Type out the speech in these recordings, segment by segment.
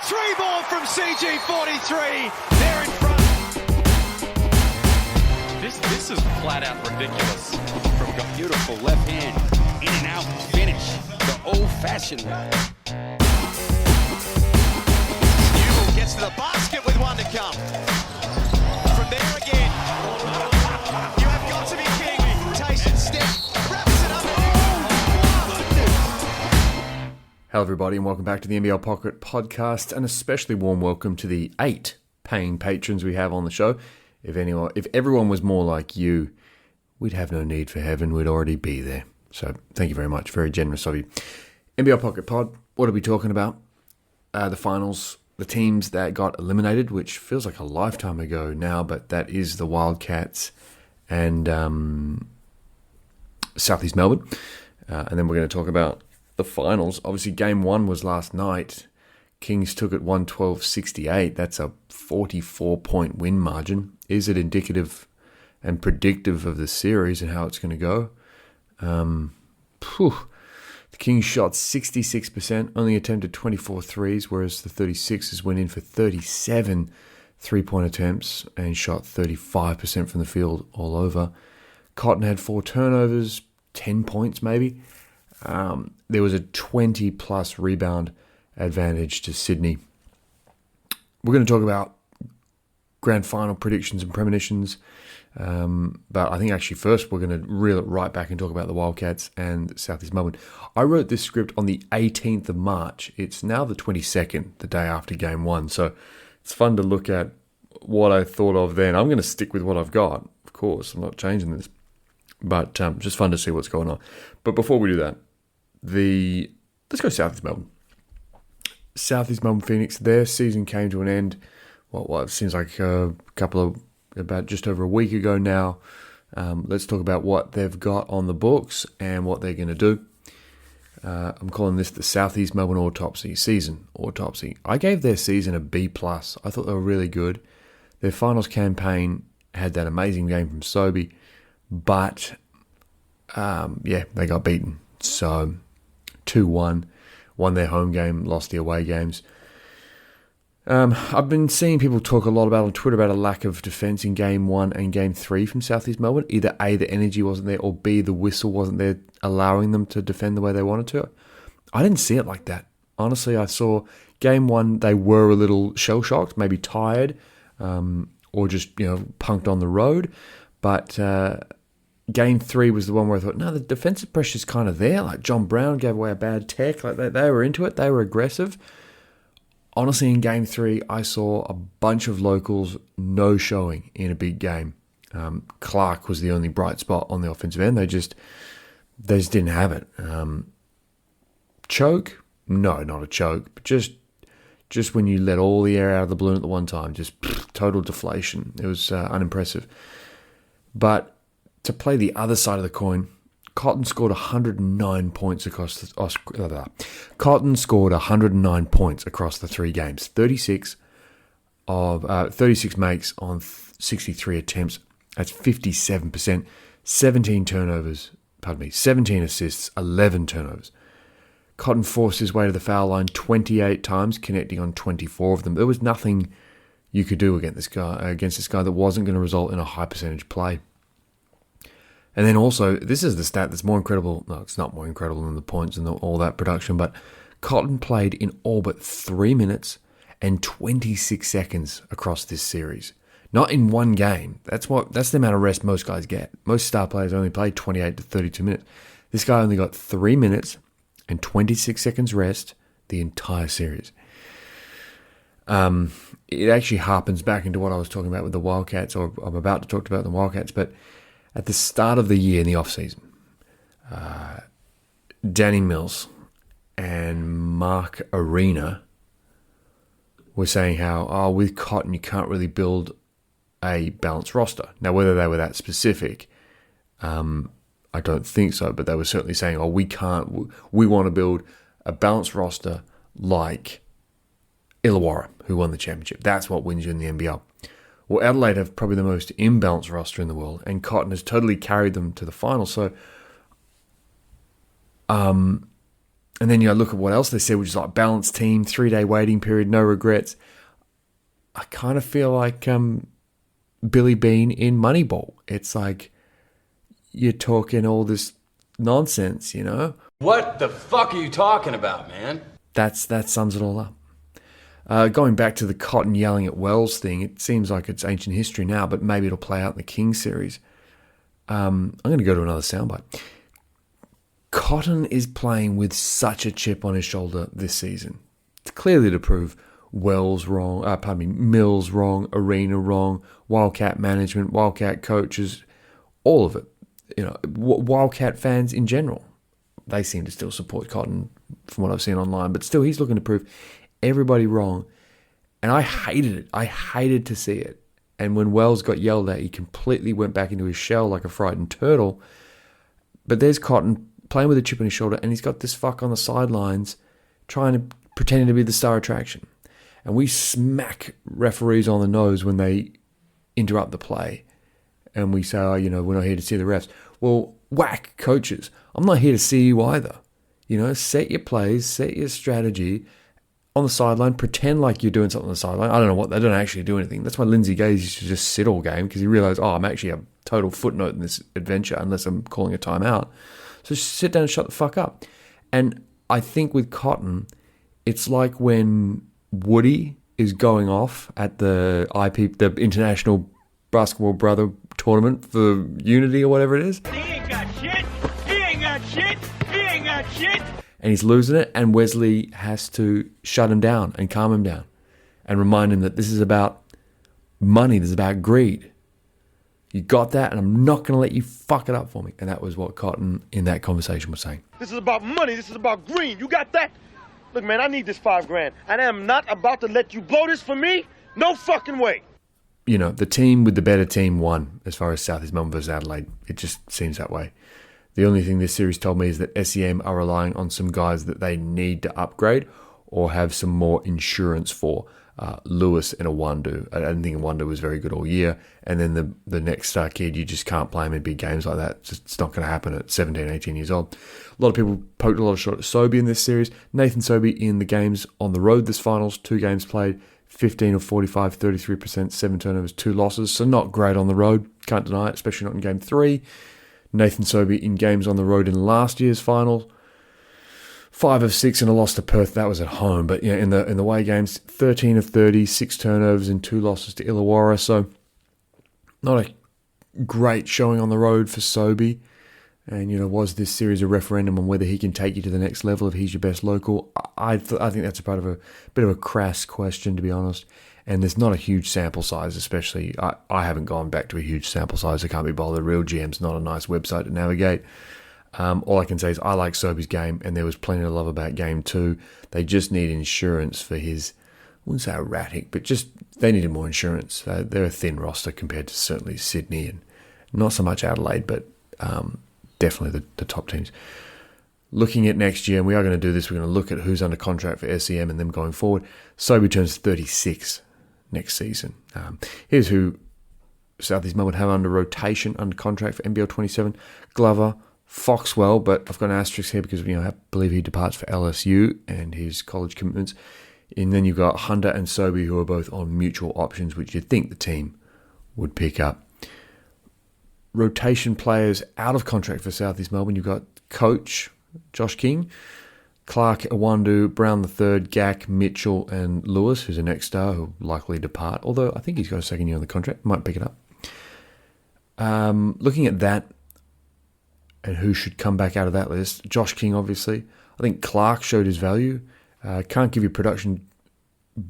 three ball from CG43. They're in front. This is flat out ridiculous. From a beautiful left hand, in and out finish, the old-fashioned way. Newell gets to the basket with one to come. From there again. You have got to be kidding me. Tyson step, wraps it up. Hello everybody and welcome back to the NBL Pocket Podcast, and especially warm welcome to the 8 paying patrons we have on the show. If everyone was more like you, we'd have no need for heaven, we'd already be there. So thank you very much, very generous of you. NBL Pocket Pod, what are we talking about? The finals, the teams that got eliminated, which feels like a lifetime ago now, but that is the Wildcats and Southeast Melbourne. And then we're going to talk about the finals. Obviously, game 1 was last night. Kings took it 112-68. That's a 44-point win margin. Is it indicative and predictive of the series and how it's going to go? The Kings shot 66%, only attempted 24 threes, whereas the 36ers went in for 37 three-point attempts and shot 35% from the field all over. Cotton had 4 turnovers, 10 points maybe. There was a 20-plus rebound advantage to Sydney. We're going to talk about grand final predictions and premonitions, but I think actually first we're going to reel it right back and talk about the Wildcats and Southeast Melbourne. I wrote this script on the 18th of March. It's now the 22nd, the day after game 1, so it's fun to look at what I thought of then. I'm going to stick with what I've got, of course. I'm not changing this, but just fun to see what's going on. But before we do that, let's go Southeast Melbourne. Southeast Melbourne Phoenix, their season came to an end. Well, it seems like about just over a week ago now. Let's talk about what they've got on the books and what they're going to do. I'm calling this the Southeast Melbourne autopsy, season autopsy. I gave their season a B+. I thought they were really good. Their finals campaign had that amazing game from Sobey, but they got beaten. So 2-1, won their home game, lost the away games. I've been seeing people talk a lot about on Twitter about a lack of defence in Game 1 and Game 3 from Southeast Melbourne. Either A, the energy wasn't there, or B, the whistle wasn't there allowing them to defend the way they wanted to. I didn't see it like that. Honestly, I saw Game 1, they were a little shell-shocked, maybe tired, or just punked on the road. But Game 3 was the one where I thought, no, the defensive pressure's kind of there. Like John Brown gave away a bad tech. Like they were into it. They were aggressive. Honestly, in Game 3, I saw a bunch of locals no showing in a big game. Clark was the only bright spot on the offensive end. They just didn't have it. Choke? No, not a choke. But just when you let all the air out of the balloon at the one time, just total deflation. It was unimpressive. But to play the other side of the coin, Cotton scored 109 points across the three games. 36 makes on 63 attempts. That's 57%. 17 assists, 11 turnovers. Cotton forced his way to the foul line 28 times, connecting on 24 of them. There was nothing you could do against this guy that wasn't going to result in a high percentage play. And then also, this is the stat that's more incredible. No, it's not more incredible than the points and all that production, but Cotton played in all but 3 minutes and 26 seconds across this series. Not in one game. That's the amount of rest most guys get. Most star players only play 28 to 32 minutes. This guy only got 3 minutes and 26 seconds rest the entire series. It actually harpens back into what I was talking about with the Wildcats, or I'm about to talk about the Wildcats, but at the start of the year in the off-season, Danny Mills and Mark Arena were saying how, with Cotton, you can't really build a balanced roster. Now, whether they were that specific, I don't think so, but they were certainly saying, we want to build a balanced roster like Illawarra, who won the championship. That's what wins you in the NBL. Well, Adelaide have probably the most imbalanced roster in the world, and Cotton has totally carried them to the final. So And then you look at what else they said, which is like balanced team, 3-day waiting period, no regrets. I kind of feel like Billy Bean in Moneyball. It's like you're talking all this nonsense, you know? What the fuck are you talking about, man? That sums it all up. Going back to the Cotton yelling at Wells thing, it seems like it's ancient history now, but maybe it'll play out in the Kings series. I'm going to go to another soundbite. Cotton is playing with such a chip on his shoulder this season. It's clearly to prove Mills wrong, Arena wrong, Wildcat management, Wildcat coaches, all of it. You know, Wildcat fans in general, they seem to still support Cotton from what I've seen online, but still he's looking to prove everybody wrong. And I hated it. I hated to see it. And when Wells got yelled at, he completely went back into his shell like a frightened turtle. But there's Cotton playing with a chip on his shoulder, and he's got this fuck on the sidelines pretending to be the star attraction. And we smack referees on the nose when they interrupt the play. And we say, oh, you know, we're not here to see the refs. Well, whack, coaches. I'm not here to see you either. You know, set your plays, set your strategy on the sideline, pretend like you're doing something on the sideline. I don't know what, they don't actually do anything. That's why Lindsay Gaze used to just sit all game, because he realized, I'm actually a total footnote in this adventure unless I'm calling a timeout. So just sit down and shut the fuck up. And I think with Cotton, it's like when Woody is going off at the International Basketball Brother Tournament for Unity or whatever it is. He ain't got shit. He ain't got shit. He ain't got shit. And he's losing it, and Wesley has to shut him down and calm him down and remind him that this is about money, this is about greed. You got that, and I'm not going to let you fuck it up for me. And that was what Cotton in that conversation was saying. This is about money. This is about green. You got that? Look, man, I need this $5,000. And I am not about to let you blow this for me. No fucking way. You know, the team with the better team won as far as South East Melbourne versus Adelaide. It just seems that way. The only thing this series told me is that SEM are relying on some guys that they need to upgrade or have some more insurance for. Lewis and Awandu. I don't think Awandu was very good all year. And then the next star kid, you just can't play him in big games like that. It's not going to happen at 17, 18 years old. A lot of people poked a lot of shot at Sobey in this series. Nathan Sobey in the games on the road this finals, 2 games played, 15 of 45, 33%, 7 turnovers, 2 losses. So not great on the road. Can't deny it, especially not in game 3. Nathan Sobey in games on the road in last year's final, 5 of 6 and a loss to Perth. That was at home, but you know, in the away games, 13 of 30, 6 turnovers and 2 losses to Illawarra. So not a great showing on the road for Sobey. And you know, was this series a referendum on whether he can take you to the next level if he's your best local? I think that's a part of a bit of a crass question, to be honest. And there's not a huge sample size, especially I haven't gone back to a huge sample size. I can't be bothered. Real GM's not a nice website to navigate. All I can say is I like Sobey's game, and there was plenty to love about game 2. They just need insurance for his, I wouldn't say erratic, but just they needed more insurance. They're a thin roster compared to certainly Sydney and not so much Adelaide, but definitely the top teams. Looking at next year, and we are going to do this, we're going to look at who's under contract for SEM and them going forward. Sobey turns 36 next season. Here's who South East Melbourne have under rotation, under contract for NBL 27. Glover, Foxwell, but I've got an asterisk here because I believe he departs for LSU and his college commitments. And then you've got Hunter and Sobey, who are both on mutual options, which you'd think the team would pick up. Rotation players out of contract for South East Melbourne. You've got coach Josh King, Clark, Awandu, Brown III, Gack, Mitchell, and Lewis, who's a next star who'll likely depart. Although I think he's got a second year on the contract, might pick it up. Looking at that and who should come back out of that list, Josh King, obviously. I think Clark showed his value. Can't give you production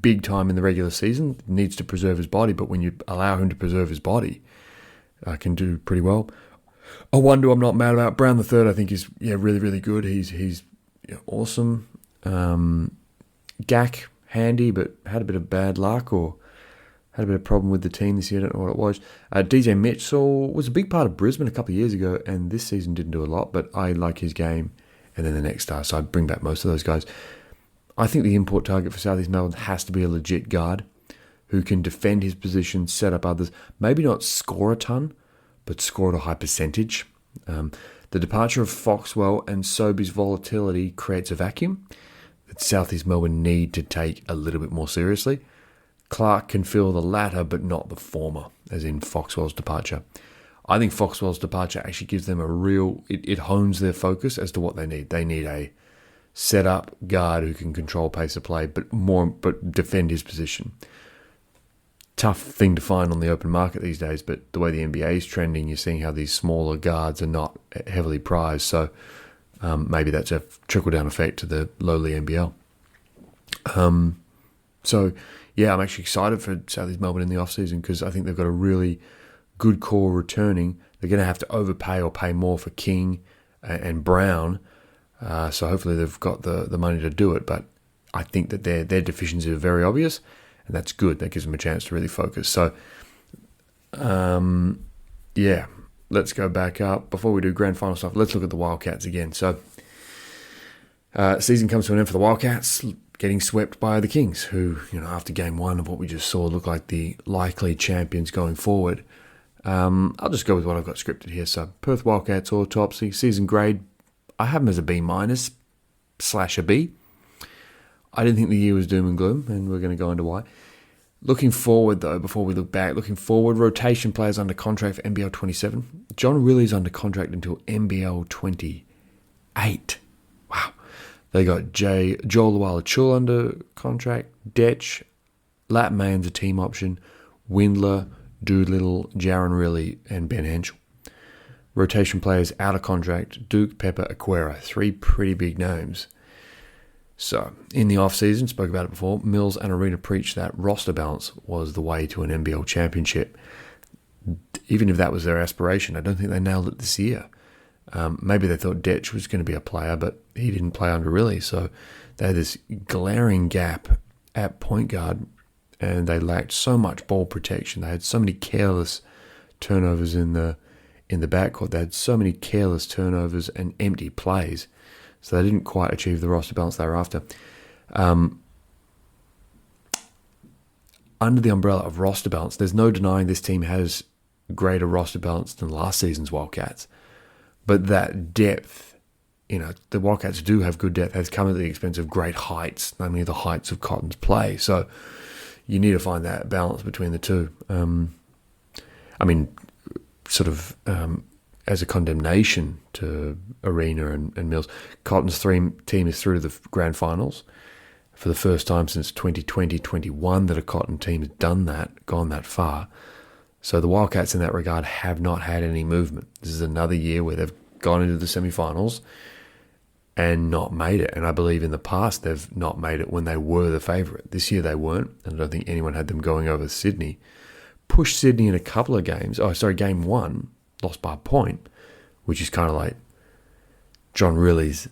big time in the regular season. Needs to preserve his body, but when you allow him to preserve his body, can do pretty well. Awandu, I'm not mad about. Brown III, I think is really, really good. He's awesome. Gack, handy, but had a bit of bad luck or had a bit of problem with the team this year. I don't know what it was. DJ Mitchell was a big part of Brisbane a couple of years ago, and this season didn't do a lot, but I like his game. And then the next star, so I'd bring back most of those guys. I think the import target for South East Melbourne has to be a legit guard who can defend his position, set up others, maybe not score a ton, but score at a high percentage. The departure of Foxwell and Sobey's volatility creates a vacuum that South East Melbourne need to take a little bit more seriously. Clark can fill the latter, but not the former, as in Foxwell's departure. I think Foxwell's departure actually gives them a real... It hones their focus as to what they need. They need a set-up guard who can control pace of play, but defend his position. Tough thing to find on the open market these days, but the way the NBA is trending, you're seeing how these smaller guards are not heavily prized. So maybe that's a trickle-down effect to the lowly NBL. So, yeah, I'm actually excited for South East Melbourne in the off-season because I think they've got a really good core returning. They're going to have to overpay or pay more for King and Brown. So hopefully they've got the money to do it. But I think that their deficiencies are very obvious, and that's good. That gives them a chance to really focus. So, yeah, let's go back up. Before we do grand final stuff, let's look at the Wildcats again. So, season comes to an end for the Wildcats, getting swept by the Kings, who, after game one of what we just saw, look like the likely champions going forward. I'll just go with what I've got scripted here. So, Perth Wildcats autopsy, season grade, I have them as a B- / a B. I didn't think the year was doom and gloom, and we're going to go into why. Looking forward, though, before we look back, rotation players under contract for NBL 27. John Riley's under contract until NBL 28. Wow. They got Joel Luala-Chul under contract, Detch, Lat Man's a team option, Windler, Doolittle, Jaron Riley, and Ben Henschel. Rotation players out of contract, Duke, Pepper, Aquera. 3 pretty big names. So, in the off-season, spoke about it before, Mills and Arena preached that roster balance was the way to an NBL championship. Even if that was their aspiration, I don't think they nailed it this year. Maybe they thought Detch was going to be a player, but he didn't play under Riley. So they had this glaring gap at point guard, and they lacked so much ball protection. They had so many careless turnovers in the backcourt. They had so many careless turnovers and empty plays. So they didn't quite achieve the roster balance they were after. Under the umbrella of roster balance, there's no denying this team has greater roster balance than last season's Wildcats. But that depth, the Wildcats do have good depth, has come at the expense of great heights, namely the heights of Cotton's play. So you need to find that balance between the two. As a condemnation to Arena and Mills, Cotton's team is through to the grand finals for the first time since 2020-21 that a Cotton team has done that, gone that far. So the Wildcats in that regard have not had any movement. This is another year where they've gone into the semi-finals and not made it. And I believe in the past they've not made it when they were the favourite. This year they weren't, and I don't think anyone had them going over Sydney. Pushed Sydney in a couple of games. Game one, lost by a point, which is kind of like John Riley's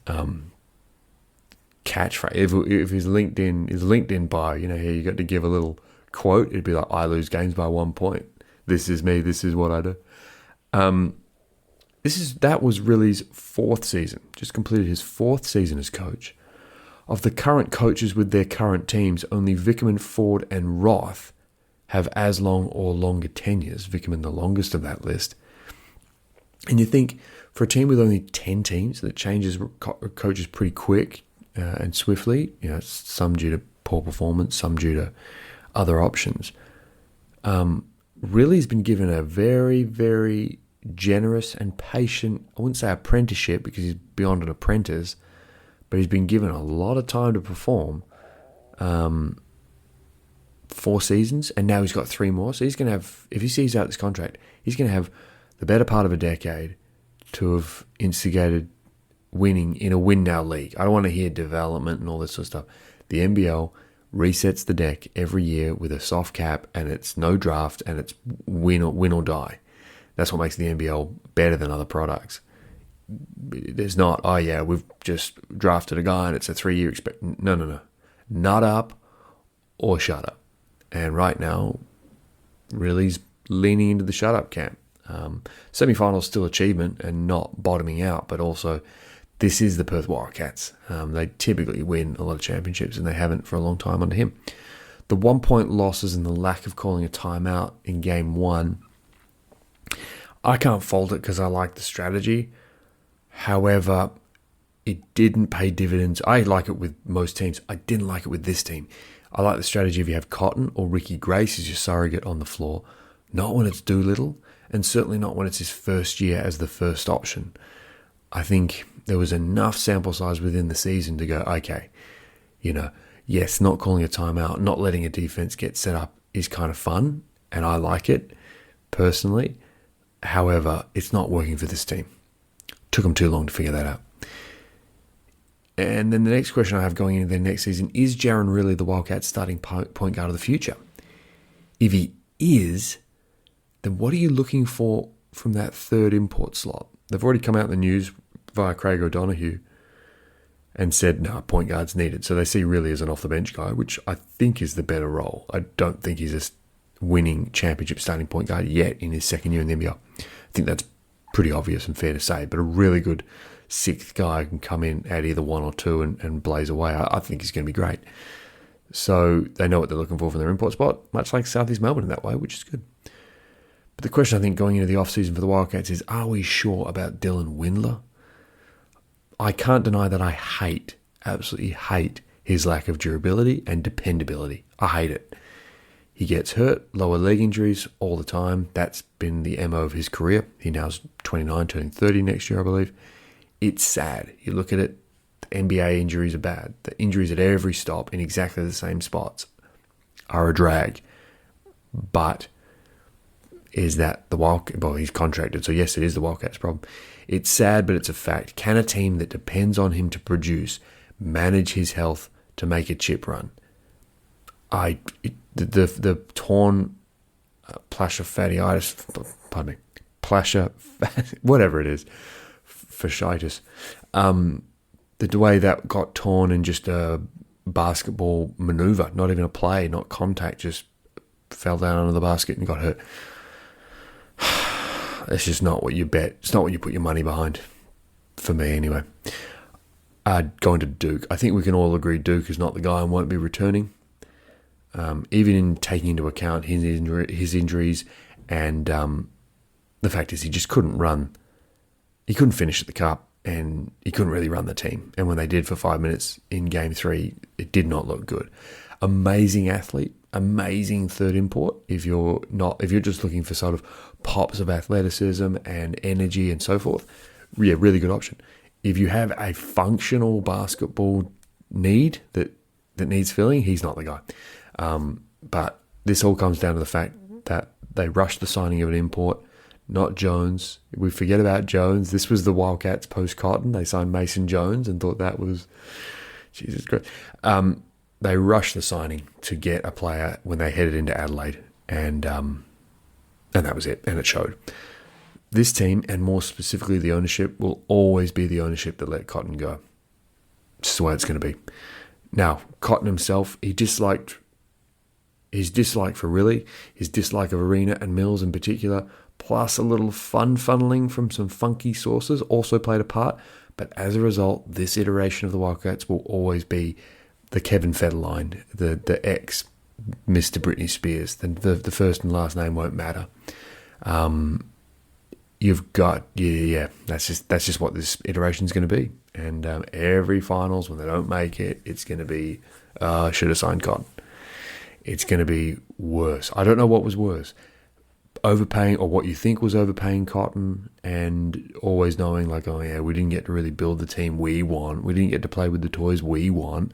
catchphrase. If his LinkedIn bio, here you got to give a little quote, it'd be like, I lose games by 1 point. This is me, this is what I do. That was Riley's 4th season, just completed his 4th season as coach. Of the current coaches with their current teams, only Vickerman, Ford, and Roth have as long or longer tenures, Vickerman the longest of that list. And you think, for a team with only 10 teams that changes coaches pretty quick and swiftly, some due to poor performance, some due to other options, Riley's been given a very, very generous and patient, I wouldn't say apprenticeship because he's beyond an apprentice, but he's been given a lot of time to perform. 4 seasons, and now he's got 3 more. So he's going to have, if he sees out this contract, he's going to have the better part of a decade to have instigated winning in a win-now league. I don't want to hear development and all this sort of stuff. The NBL resets the deck every year with a soft cap, and it's no draft, and it's win or die. That's what makes the NBL better than other products. There's not, we've just drafted a guy and it's a 3-year expect. No. Nut up or shut up. And right now, Riley's leaning into the shut up camp. Semi-finals still achievement and not bottoming out, but also this is the Perth Wildcats. They typically win a lot of championships, and they haven't for a long time under him. The 1-point losses and the lack of calling a timeout in game 1, I can't fault it because I like the strategy. However, it didn't pay dividends. I like it with most teams. I didn't like it with this team. I like the strategy if you have Cotton or Ricky Grace as your surrogate on the floor. Not when it's Doolittle, and certainly not when it's his first year as the first option. I think there was enough sample size within the season to go, okay, yes, not calling a timeout, not letting a defense get set up is kind of fun, and I like it personally. However, it's not working for this team. Took them too long to figure that out. And then the next question I have going into their next season, is Jaren really the Wildcats starting point guard of the future? If he is, then what are you looking for from that third import slot? They've already come out in the news via Craig O'Donoghue and said, no, point guard's needed. So they see really as an off-the-bench guy, which I think is the better role. I don't think he's a winning championship starting point guard yet in his second year in the NBL. I think that's pretty obvious and fair to say, but a really good sixth guy can come in at either one or two and blaze away. I think he's going to be great. So they know what they're looking for from their import spot, much like Southeast Melbourne in that way, which is good. But the question I think going into the off-season for the Wildcats is, are we sure about Dylan Windler? I can't deny that I absolutely hate his lack of durability and dependability. I hate it. He gets hurt, lower leg injuries all the time. That's been the MO of his career. He now's 29, turning 30 next year, I believe. It's sad. You look at it, the NBA injuries are bad. The injuries at every stop in exactly the same spots are a drag. But is that the Wildcats? Well, he's contracted, so yes, it is the Wildcats' problem. It's sad, but it's a fact. Can a team that depends on him to produce manage his health to make a chip run? The torn plantar fasciitis, whatever it is, fasciitis. The way that got torn in just a basketball maneuver, not even a play, not contact, just fell down under the basket and got hurt. It's just not what you bet. It's not what you put your money behind, for me anyway. Going to Duke. I think we can all agree Duke is not the guy and won't be returning. Even in taking into account his injuries and the fact is he just couldn't run. He couldn't finish at the cup and he couldn't really run the team. And when they did for 5 minutes in Game 3, it did not look good. Amazing athlete, amazing third import. If you're just looking for sort of pops of athleticism and energy and so forth, yeah, really good option. If you have a functional basketball need that needs filling, he's not the guy. But this all comes down to the fact that they rushed the signing of an import, not Jones. We forget about Jones. This was the Wildcats post-Cotton. They signed Mason Jones and thought that was, Jesus Christ. They rushed the signing to get a player when they headed into Adelaide, and that was it, and it showed. This team, and more specifically the ownership, will always be the ownership that let Cotton go. This is the way it's going to be. Now, Cotton himself, his dislike for Riley, his dislike of Arena and Mills in particular, plus a little fun funneling from some funky sources also played a part. But as a result, this iteration of the Wildcats will always be the Kevin Federline, the ex Mr. Britney Spears. The first and last name won't matter. You've got, that's just what this iteration is going to be. And every finals, when they don't make it, it's going to be, should have signed Cotton. It's going to be worse. I don't know what was worse. Overpaying, or what you think was overpaying Cotton, and always knowing like, oh yeah, we didn't get to really build the team we want. We didn't get to play with the toys we want.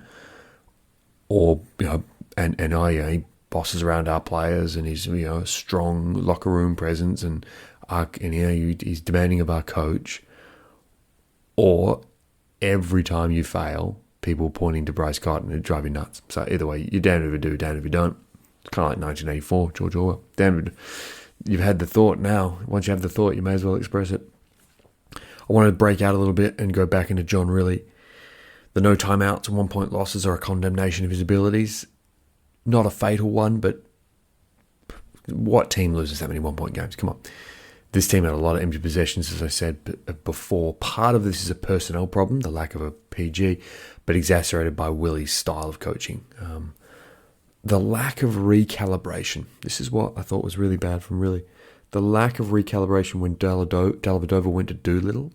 Or, he bosses around our players and he's, a strong locker room presence and he's demanding of our coach. Or every time you fail, people pointing to Bryce Cotton, it drive you nuts. So either way, you're damned if you do, damned if you don't. It's kind of like 1984, George Orwell. Damned if you've had the thought now. Once you have the thought, you may as well express it. I want to break out a little bit and go back into John Riley. The no timeouts and 1 point losses are a condemnation of his abilities. Not a fatal one, but what team loses that many 1 point games? Come on. This team had a lot of empty possessions, as I said before. Part of this is a personnel problem, the lack of a PG, but exacerbated by Willie's style of coaching. The lack of recalibration. This is what I thought was really bad from Riley. The lack of recalibration when Dellavedova went to Doolittle.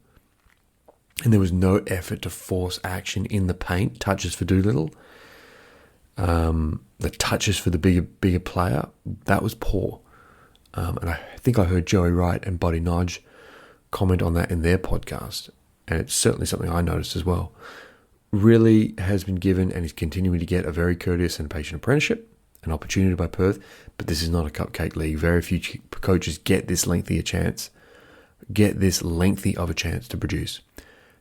And there was no effort to force action in the paint. Touches for Doolittle. The touches for the bigger player, that was poor. And I think I heard Joey Wright and Buddy Nodge comment on that in their podcast. And it's certainly something I noticed as well. Really has been given and is continuing to get a very courteous and patient apprenticeship, an opportunity by Perth. But this is not a cupcake league. Very few coaches get this lengthy of a chance to produce.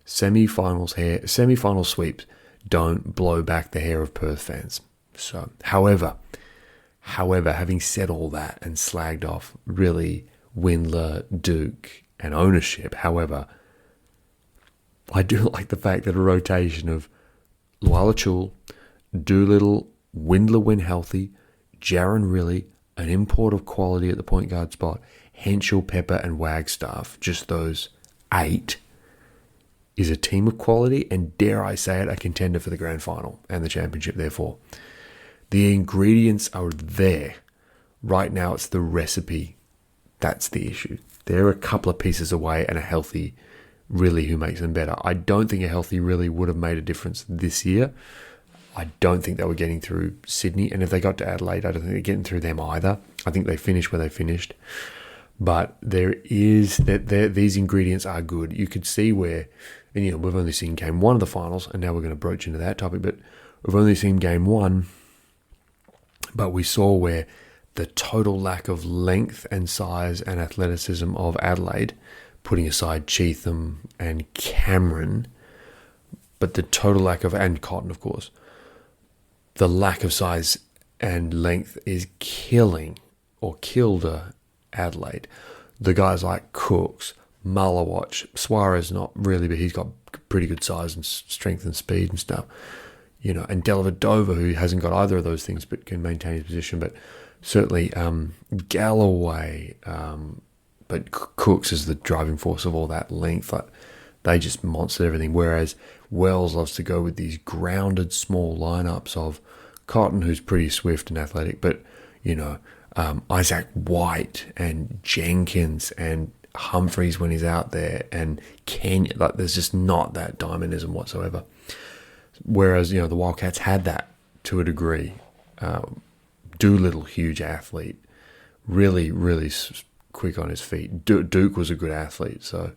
Semi-final sweeps don't blow back the hair of Perth fans. So, however, having said all that and slagged off really Windler, Duke, and ownership, however, I do like the fact that a rotation of Luala Chul, Doolittle, Windler when healthy, Jaron Riley, an import of quality at the point guard spot, Henschel, Pepper, and Wagstaff, just those 8, is a team of quality and, dare I say it, a contender for the grand final and the championship, therefore. The ingredients are there. Right now, it's the recipe. That's the issue. They're a couple of pieces away and a healthy Riley who makes them better. I don't think a healthy Riley would have made a difference this year. I don't think they were getting through Sydney. And if they got to Adelaide, I don't think they're getting through them either. I think they finished where they finished. But these ingredients are good. You could see where, and we've only seen game 1 of the finals, and now we're going to broach into that topic, but we've only seen game 1. But we saw where the total lack of length and size and athleticism of Adelaide, putting aside Cheatham and Cameron, but the total lack of, and Cotton, of course, the lack of size and length is killed Adelaide. The guys like Cooks, Malawatch, Suarez not really, but he's got pretty good size and strength and speed and stuff. And Dellavedova, who hasn't got either of those things but can maintain his position. But certainly Galloway, but Cooks is the driving force of all that length. Like, they just monstered everything. Whereas Wells loves to go with these grounded small lineups of Cotton, who's pretty swift and athletic, but, Isaac White and Jenkins and Humphreys when he's out there, and Kenya. Like, there's just not that dynamism whatsoever. Whereas, the Wildcats had that to a degree. Doolittle, huge athlete, really, really quick on his feet. Duke was a good athlete. So,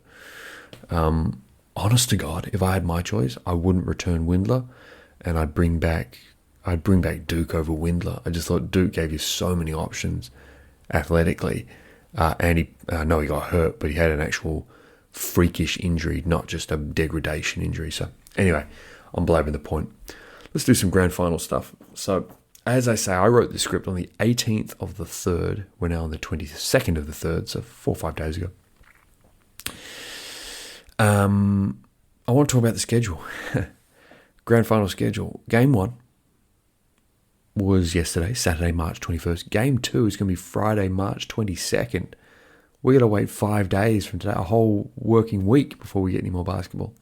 honest to God, if I had my choice, I wouldn't return Windler, and I'd bring back Duke over Windler. I just thought Duke gave you so many options athletically, and he got hurt, but he had an actual freakish injury, not just a degradation injury. So, anyway. I'm blabbing the point. Let's do some grand final stuff. So, as I say, I wrote the script on the 18th of the 3rd. We're now on the 22nd of the 3rd, so 4 or 5 days ago. I want to talk about the schedule. Grand final schedule. Game 1 was yesterday, Saturday, March 21st. Game 2 is going to be Friday, March 22nd. We're going to wait 5 days from today, a whole working week before we get any more basketball.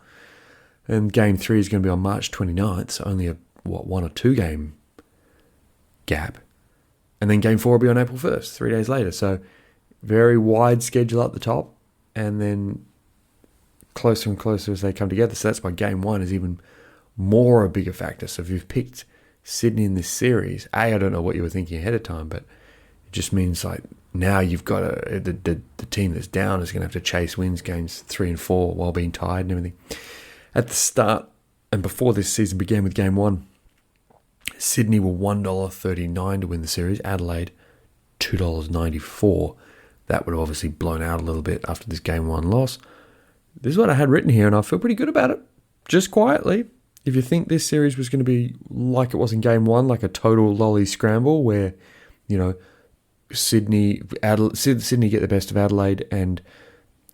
And game 3 is going to be on March 29th, so only a 1 or 2 game gap. And then game 4 will be on April 1st, 3 days later. So very wide schedule at the top, and then closer and closer as they come together. So that's why game 1 is even more a bigger factor. So if you've picked Sydney in this series, I don't know what you were thinking ahead of time, but it just means like now you've got the team that's down is going to have to chase wins games 3 and 4 while being tied and everything. At the start, and before this season began with Game 1, Sydney were $1.39 to win the series. Adelaide, $2.94. That would have obviously blown out a little bit after this Game 1 loss. This is what I had written here, and I feel pretty good about it. Just quietly, if you think this series was going to be like it was in Game 1, like a total lolly scramble where, Sydney get the best of Adelaide and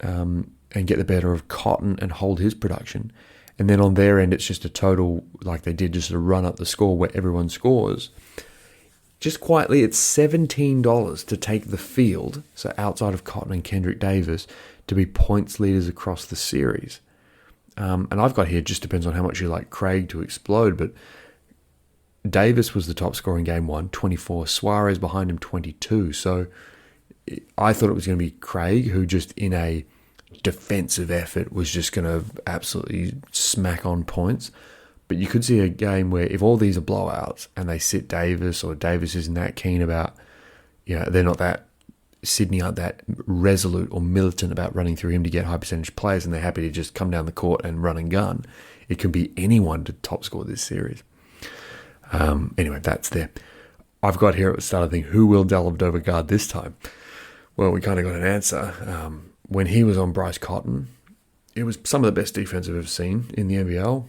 get the better of Cotton and hold his production. And then on their end, it's just a total, like they did, just a run up the score where everyone scores. Just quietly, it's $17 to take the field, so outside of Cotton and Kendrick Davis, to be points leaders across the series. And I've got here, just depends on how much you like Craig to explode, but Davis was the top scorer in Game 1, 24. Suarez behind him, 22. So I thought it was going to be Craig, who just in a defensive effort was just going to absolutely smack on points. But you could see a game where if all these are blowouts and they sit Davis, or Davis isn't that keen about, they're not that, Sydney aren't that resolute or militant about running through him to get high percentage players, and they're happy to just come down the court and run and gun. It can be anyone to top score this series. Anyway, that's there. I've got here at the start of the thing, who will Dellavedova guard this time? Well, we kind of got an answer. When he was on Bryce Cotton, it was some of the best defense I've ever seen in the NBL.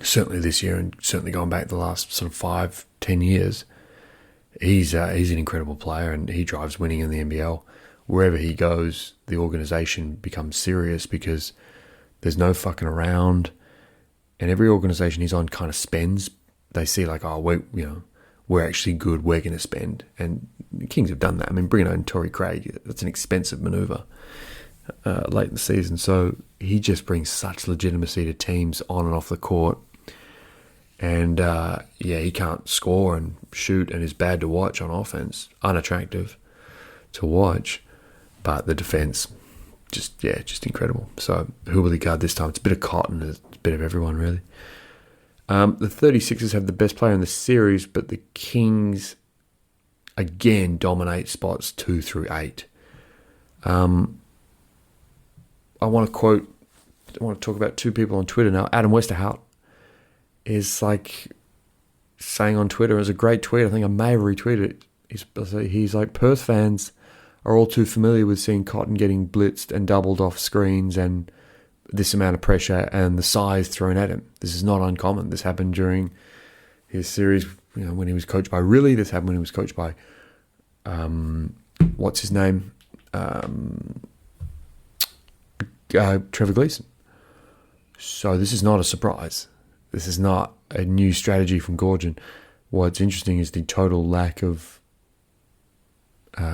Certainly this year, and certainly going back the last sort of 5-10 years. He's an incredible player, and he drives winning in the NBL. Wherever he goes, the organisation becomes serious because there's no fucking around, and every organisation he's on kind of spends. They see like, oh, we're actually good. We're going to spend, and the Kings have done that. I mean, bringing on Torrey Craig, that's an expensive manoeuvre late in the season. So he just brings such legitimacy to teams on and off the court. And, he can't score and shoot and is bad to watch on offense. Unattractive to watch. But the defense, just incredible. So who will he guard this time? It's a bit of Cotton. It's a bit of everyone, really. The 36ers have the best player in the series, but the Kings, again, dominate spots 2 through 8. I want to talk about two people on Twitter now. Adam Westerhout is like saying on Twitter, it was a great tweet, I think I may have retweeted it. He's like, Perth fans are all too familiar with seeing Cotton getting blitzed and doubled off screens and this amount of pressure and the size thrown at him. This is not uncommon. This happened during his series, when he was coached by Riley. This happened when he was coached by, what's his name? Trevor Gleeson. So this is not a surprise. This is not a new strategy from Gorgon. What's interesting is the total lack of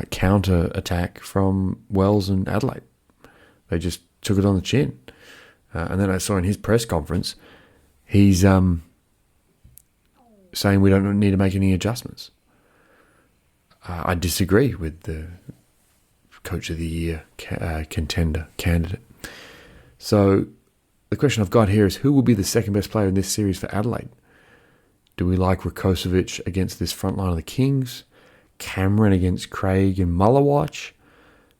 counter attack from Wells and Adelaide. They just took it on the chin. And then I saw in his press conference, he's saying we don't need to make any adjustments. I disagree with the Coach of the Year candidate. So the question I've got here is, who will be the second best player in this series for Adelaide? Do we like Rakocevic against this front line of the Kings? Cameron against Craig and Mullerwatch?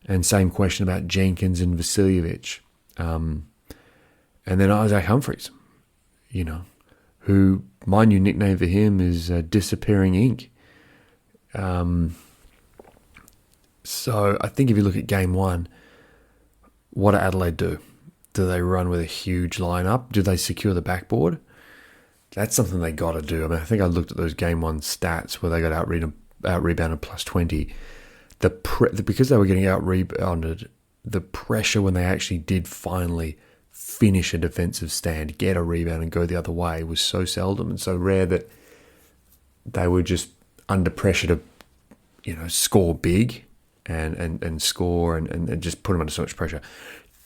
And same question about Jenkins and Vasiljevic. And then Isaac Humphries, who my new nickname for him is Disappearing Ink. So I think if you look at game 1, what do Adelaide do? Do they run with a huge lineup? Do they secure the backboard? That's something they got to do. I mean, I think I looked at those game 1 stats where they got out-rebounded plus 20. Because they were getting out-rebounded, the pressure when they actually did finally finish a defensive stand, get a rebound and go the other way was so seldom and so rare that they were just under pressure to, score big and score and just put them under so much pressure.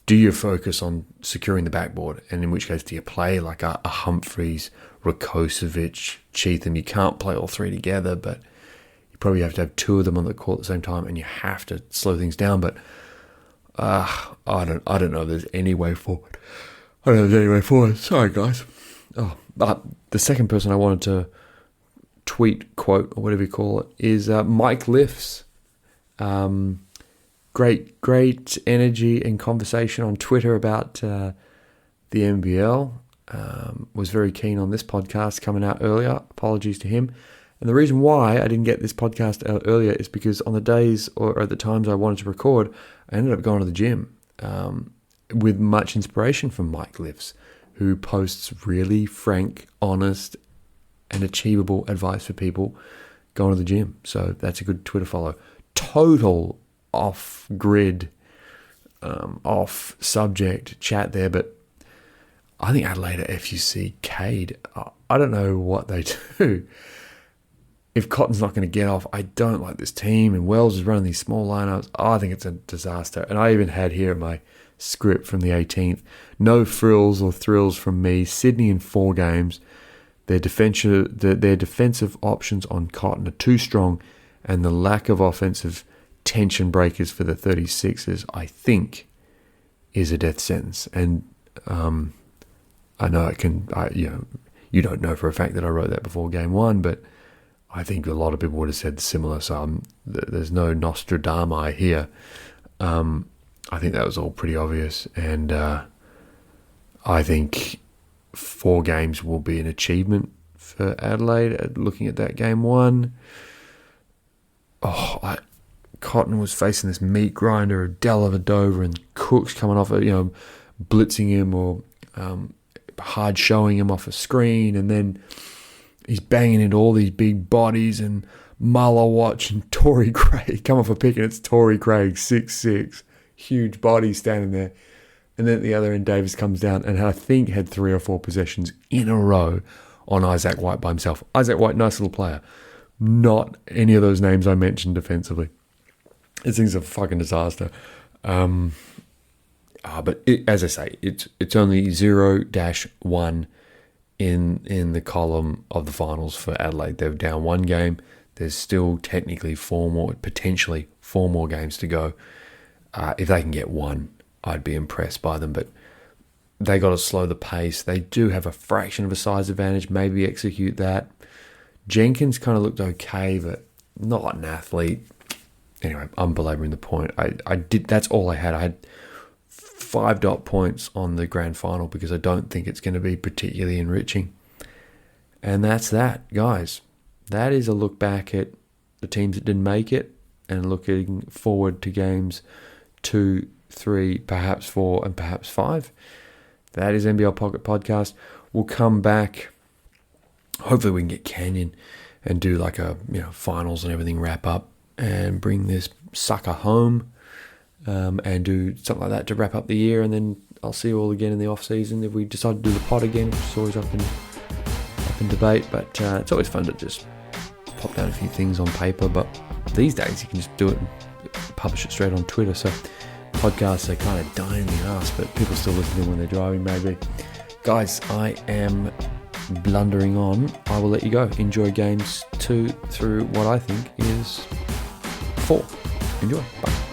Do you focus on securing the backboard? And in which case, do you play like a Humphries, Rakocevic, Cheatham? You can't play all three together, but you probably have to have 2 of them on the court at the same time, and you have to slow things down. But I don't know if there's any way forward. Sorry, guys. But the second person I wanted to tweet, quote, or whatever you call it, is Mike Lifts. Great energy and conversation on Twitter about the NBL. Was very keen on this podcast coming out earlier. Apologies to him. And the reason why I didn't get this podcast out earlier is because on the days or at the times I wanted to record, I ended up going to the gym with much inspiration from Mike Lifts, who posts really frank, honest, and achievable advice for people going to the gym. So that's a good Twitter follow. Total off-grid, off-subject chat there, but I think Adelaide at FUC Cade, I don't know what they do. If Cotton's not going to get off, I don't like this team, and Wells is running these small lineups. I think it's a disaster. And I even had here my script from the 18th, no frills or thrills from me. Sydney in 4 games. Their defensive options on Cotton are too strong, and the lack of offensive tension breakers for the 36ers, I think, is a death sentence. And I know you don't know for a fact that I wrote that before game one, but I think a lot of people would have said similar. So there's no Nostradamus here. I think that was all pretty obvious, and I think 4 games will be an achievement for Adelaide. Looking at that game one, Cotton was facing this meat grinder of Dellavedova and Cooks coming off it, blitzing him or hard showing him off a screen, and then he's banging into all these big bodies, and Muller and Torrey Craig come off a pick, and it's Torrey Craig, 6'6", huge body standing there. And then at the other end, Davis comes down and I think had 3 or 4 possessions in a row on Isaac White by himself. Isaac White, nice little player. Not any of those names I mentioned defensively. This thing's a fucking disaster. But as I say, it's only 0-1 in the column of the finals for Adelaide. They're down 1 game. There's still technically potentially 4 more games to go. If they can get 1, I'd be impressed by them. But they got to slow the pace. They do have a fraction of a size advantage. Maybe execute that. Jenkins kind of looked okay, but not an athlete. Anyway, I'm belaboring the point. I did. That's all I had. I had 5 dot points on the grand final because I don't think it's going to be particularly enriching. And that's that, guys. That is a look back at the teams that didn't make it and looking forward to games 2, 3, perhaps 4, and perhaps 5. That is NBL Pocket Podcast. We'll come back. Hopefully we can get Canyon and do like a finals and everything wrap up and bring this sucker home and do something like that to wrap up the year. And then I'll see you all again in the off season if we decide to do the pod again, which is always up in debate. But it's always fun to just pop down a few things on paper. But these days you can just do it and publish it straight on Twitter. So podcasts are kind of dying in the ass, but people still listen to them when they're driving, maybe. Guys, I am blundering on. I will let you go. Enjoy games 2 through what I think is 4. Enjoy. Bye.